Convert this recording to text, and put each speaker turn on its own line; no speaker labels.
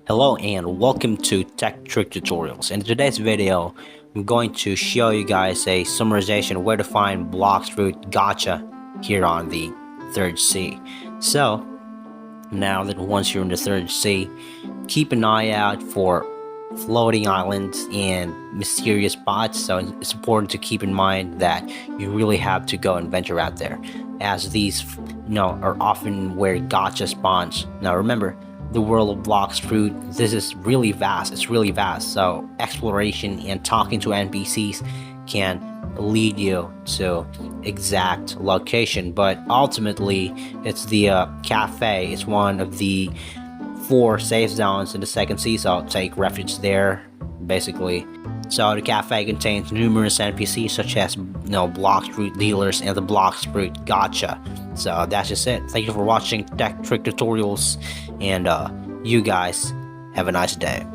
Hello and welcome to Tech Trick Tutorials. In today's video, I'm going to show you guys a summarization where to find Blox route Gacha here on the third sea. So, now that once you're in the third sea, keep an eye out for floating islands and mysterious spots. So it's important to keep in mind that you really have to go and venture out there, as these are often where Gacha spawns. Now remember, the world of Blox fruit, this is really vast. It's really vast. So exploration and talking to NPCs can lead you to exact location, but ultimately it's the cafe. It's one of the 4 safe zones in the second sea, so I'll take refuge there basically. So the cafe contains numerous NPCs such as Blox fruit dealers and the Blox fruit Gacha. So that's just it. Thank you for watching Tech Trick Tutorials, and you guys have a nice day.